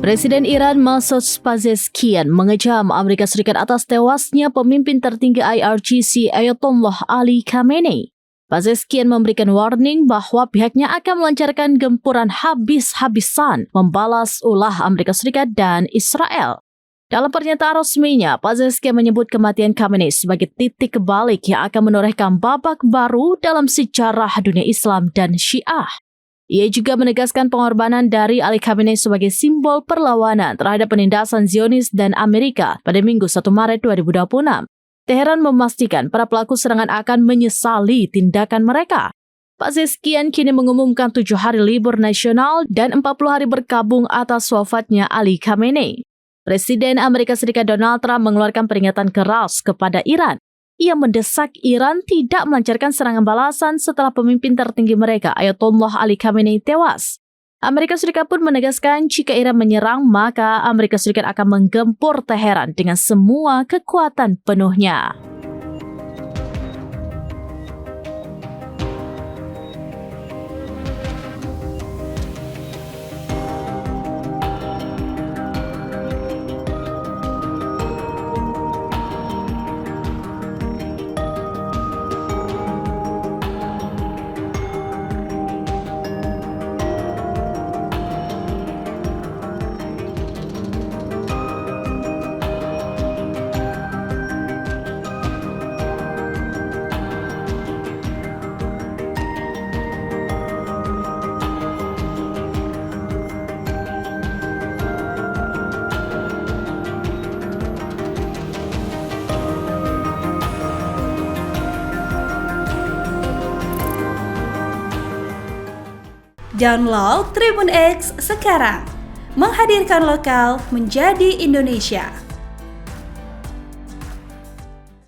Presiden Iran Masoud Pezeshkian mengecam Amerika Serikat atas tewasnya pemimpin tertinggi IRGC Ayatollah Ali Khamenei. Pezeshkian memberikan warning bahwa pihaknya akan melancarkan gempuran habis-habisan membalas ulah Amerika Serikat dan Israel. Dalam pernyataan resminya, Pezeshkian menyebut kematian Khamenei sebagai titik balik yang akan menorehkan babak baru dalam sejarah dunia Islam dan Syiah. Ia juga menegaskan pengorbanan dari Ali Khamenei sebagai simbol perlawanan terhadap penindasan Zionis dan Amerika pada Minggu 1 Maret 2026. Teheran memastikan para pelaku serangan akan menyesali tindakan mereka. Pezeshkian kini mengumumkan 7 hari libur nasional dan 40 hari berkabung atas wafatnya Ali Khamenei. Presiden Amerika Serikat Donald Trump mengeluarkan peringatan keras kepada Iran. Ia mendesak Iran tidak melancarkan serangan balasan setelah pemimpin tertinggi mereka, Ayatollah Ali Khamenei, tewas. Amerika Serikat pun menegaskan jika Iran menyerang, maka Amerika Serikat akan menggempur Teheran dengan semua kekuatan penuhnya. Download Tribun X sekarang, menghadirkan lokal menjadi Indonesia.